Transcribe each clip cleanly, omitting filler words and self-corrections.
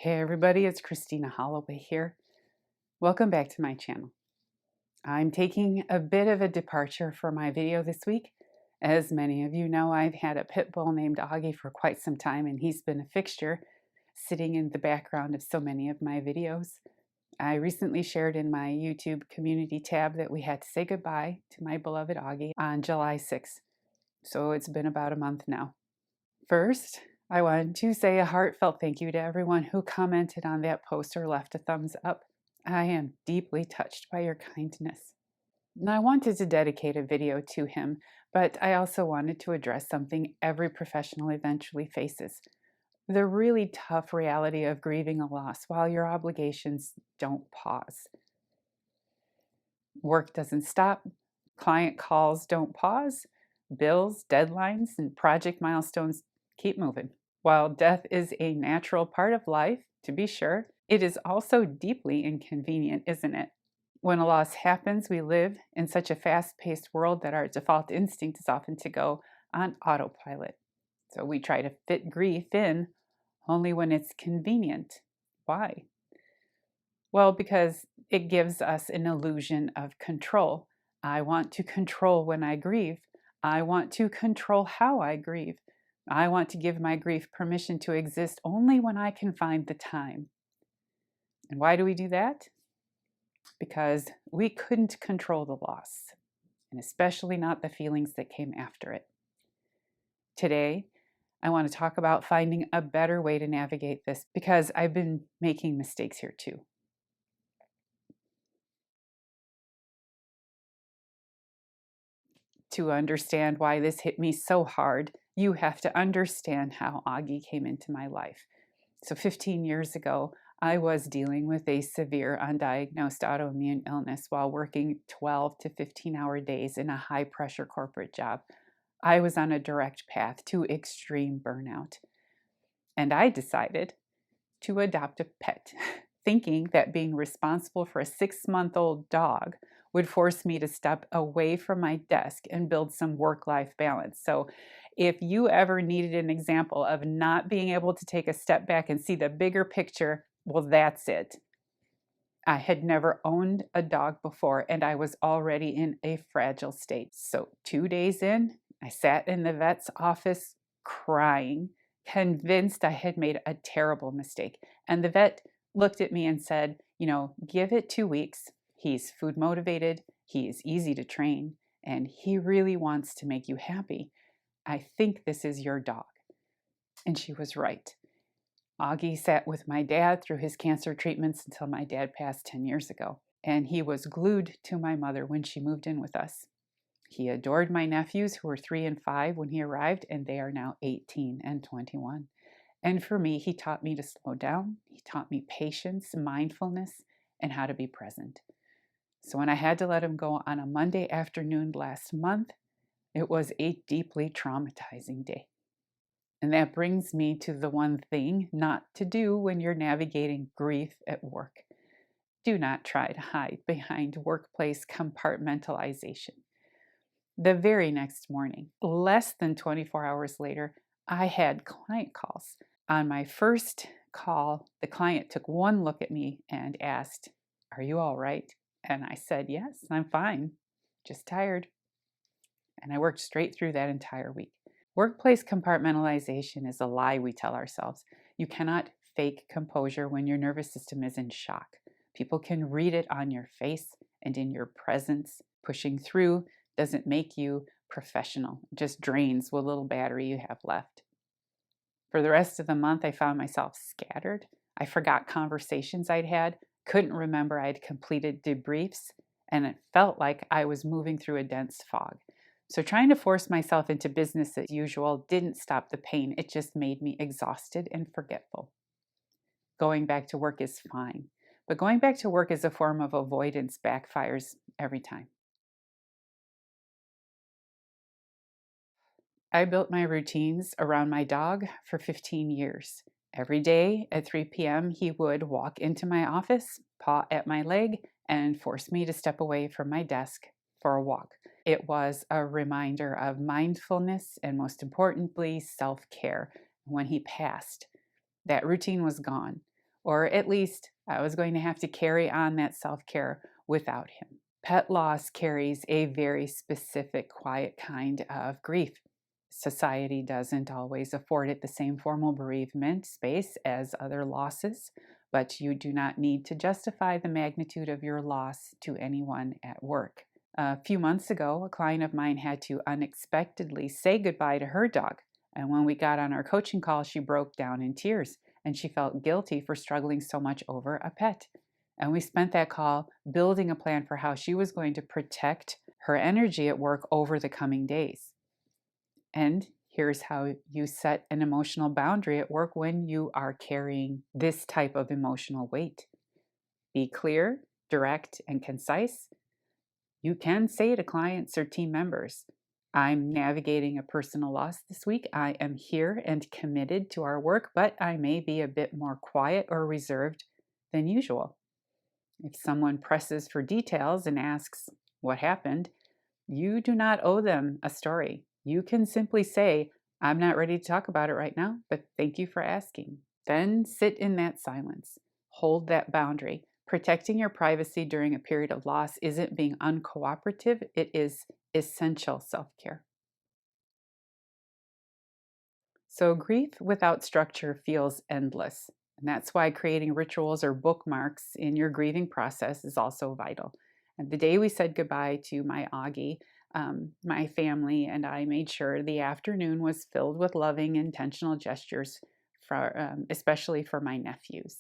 Hey everybody, it's Christina Holloway here. Welcome back to my channel. I'm taking a bit of a departure for my video this week. As many of you know, I've had a pit bull named Augie for quite some time, and he's been a fixture sitting in the background of so many of my videos. I recently shared in my YouTube community tab that we had to say goodbye to my beloved Augie on July 6th. So it's been about a month now. First, I want to say a heartfelt thank you to everyone who commented on that post or left a thumbs up. I am deeply touched by your kindness. And I wanted to dedicate a video to him, but I also wanted to address something every professional eventually faces: the really tough reality of grieving a loss while your obligations don't pause. Work doesn't stop, client calls don't pause, bills, deadlines, and project milestones keep moving. While death is a natural part of life, to be sure, it is also deeply inconvenient, isn't it? When a loss happens, we live in such a fast-paced world that our default instinct is often to go on autopilot. So we try to fit grief in only when it's convenient. Why? Well, because it gives us an illusion of control. I want to control when I grieve. I want to control how I grieve. I want to give my grief permission to exist only when I can find the time. And why do we do that? Because we couldn't control the loss, and especially not the feelings that came after it. Today, I want to talk about finding a better way to navigate this, because I've been making mistakes here too. To understand why this hit me so hard, you have to understand how Augie came into my life. So 15 years ago, I was dealing with a severe undiagnosed autoimmune illness while working 12 to 15-hour days in a high-pressure corporate job. I was on a direct path to extreme burnout. And I decided to adopt a pet, thinking that being responsible for a 6-month-old dog would force me to step away from my desk and build some work-life balance. So if you ever needed an example of not being able to take a step back and see the bigger picture, well, that's it. I had never owned a dog before, and I was already in a fragile state. So 2 days in, I sat in the vet's office crying, convinced I had made a terrible mistake. And the vet looked at me and said, give it 2 weeks. He's food motivated, he is easy to train, and he really wants to make you happy. I think this is your dog. And she was right. Augie sat with my dad through his cancer treatments until my dad passed 10 years ago. And he was glued to my mother when she moved in with us. He adored my nephews, who were 3 and 5 when he arrived, and they are now 18 and 21. And for me, he taught me to slow down. He taught me patience, mindfulness, and how to be present. So when I had to let him go on a Monday afternoon last month, it was a deeply traumatizing day. And that brings me to the one thing not to do when you're navigating grief at work. Do not try to hide behind workplace compartmentalization. The very next morning, less than 24 hours later, I had client calls. On my first call, the client took one look at me and asked, "Are you all right?" And I said, "Yes, I'm fine, just tired." And I worked straight through that entire week. Workplace compartmentalization is a lie we tell ourselves. You cannot fake composure when your nervous system is in shock. People can read it on your face and in your presence. Pushing through doesn't make you professional. It just drains what little battery you have left. For the rest of the month, I found myself scattered. I forgot conversations I'd had, couldn't remember I'd completed debriefs, and it felt like I was moving through a dense fog. So trying to force myself into business as usual didn't stop the pain. It just made me exhausted and forgetful. Going back to work is fine, but going back to work as a form of avoidance backfires every time. I built my routines around my dog for 15 years. Every day at 3 p.m., he would walk into my office, paw at my leg, and force me to step away from my desk for a walk. It was a reminder of mindfulness and, most importantly, self-care. When he passed, that routine was gone. or at least I was going to have to carry on that self-care without him. Pet loss carries a very specific, quiet kind of grief. Society doesn't always afford it the same formal bereavement space as other losses, but you do not need to justify the magnitude of your loss to anyone at work. A few months ago, a client of mine had to unexpectedly say goodbye to her dog, and when we got on our coaching call, she broke down in tears, and she felt guilty for struggling so much over a pet. And we spent that call building a plan for how she was going to protect her energy at work over the coming days. And here's how you set an emotional boundary at work when you are carrying this type of emotional weight. Be clear, direct, and concise. You can say to clients or team members, I'm navigating a personal loss this week. I am here and committed to our work, but I may be a bit more quiet or reserved than usual. If someone presses for details and asks what happened, you do not owe them a story. You can simply say, I'm not ready to talk about it right now, but thank you for asking. Then sit in that silence. Hold that boundary. Protecting your privacy during a period of loss isn't being uncooperative, it is essential self-care. So grief without structure feels endless. And that's why creating rituals or bookmarks in your grieving process is also vital. And the day we said goodbye to my Augie, my family and I made sure the afternoon was filled with loving, intentional gestures, especially for my nephews.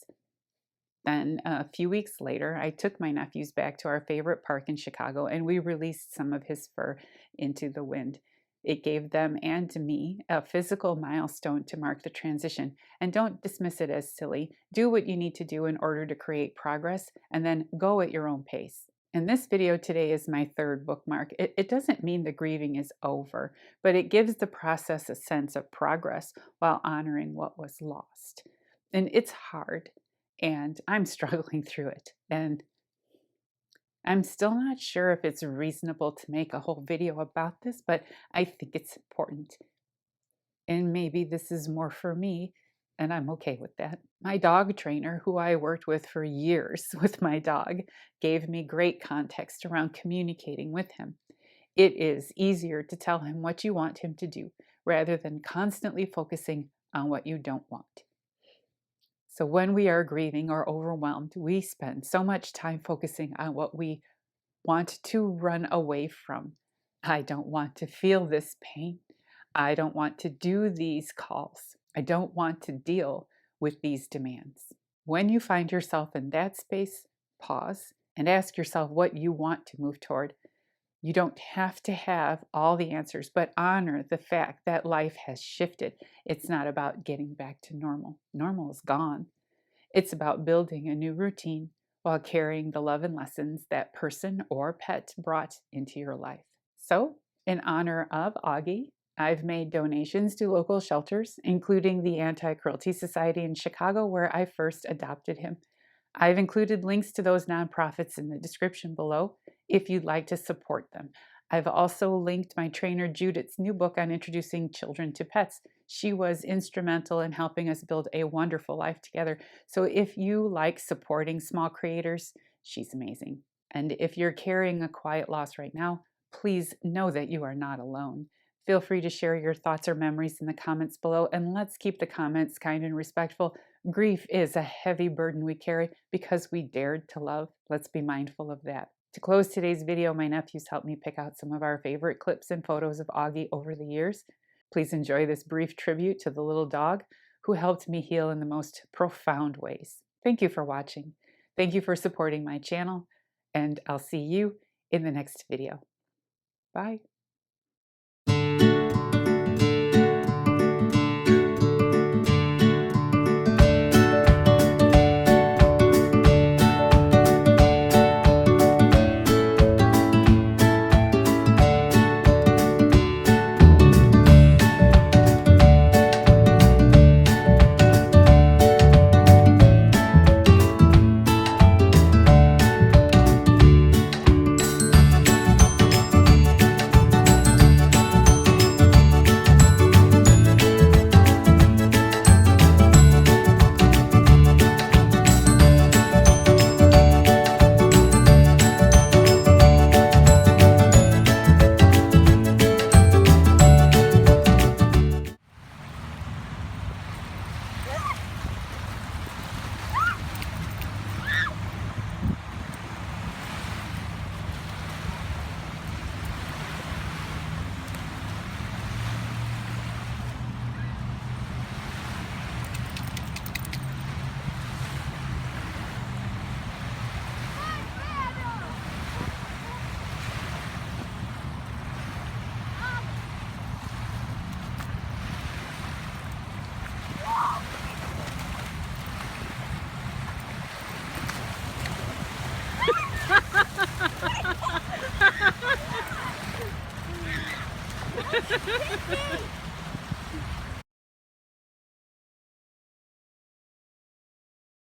Then a few weeks later, I took my nephews back to our favorite park in Chicago, and we released some of his fur into the wind. It gave them and to me a physical milestone to mark the transition. And don't dismiss it as silly. Do what you need to do in order to create progress, and then go at your own pace. And this video today is my third bookmark. It doesn't mean the grieving is over, but it gives the process a sense of progress while honoring what was lost. And it's hard, and I'm struggling through it. And I'm still not sure if it's reasonable to make a whole video about this, but I think it's important. And maybe this is more for me, and I'm okay with that. My dog trainer, who I worked with for years with my dog, gave me great context around communicating with him. It is easier to tell him what you want him to do rather than constantly focusing on what you don't want. So when we are grieving or overwhelmed, we spend so much time focusing on what we want to run away from. I don't want to feel this pain. I don't want to do these calls. I don't want to deal with these demands. When you find yourself in that space, pause and ask yourself what you want to move toward. You don't have to have all the answers, but honor the fact that life has shifted. It's not about getting back to normal. Normal is gone. It's about building a new routine while carrying the love and lessons that person or pet brought into your life. So, in honor of Augie, I've made donations to local shelters, including the Anti-Cruelty Society in Chicago, where I first adopted him. I've included links to those nonprofits in the description below if you'd like to support them. I've also linked my trainer Judith's new book on introducing children to pets. She was instrumental in helping us build a wonderful life together. So if you like supporting small creators, she's amazing. And if you're carrying a quiet loss right now, please know that you are not alone. Feel free to share your thoughts or memories in the comments below, and let's keep the comments kind and respectful. Grief is a heavy burden we carry because we dared to love. Let's be mindful of that. To close today's video, my nephews helped me pick out some of our favorite clips and photos of Augie over the years. Please enjoy this brief tribute to the little dog who helped me heal in the most profound ways. Thank you for watching. Thank you for supporting my channel, and I'll see you in the next video. Bye.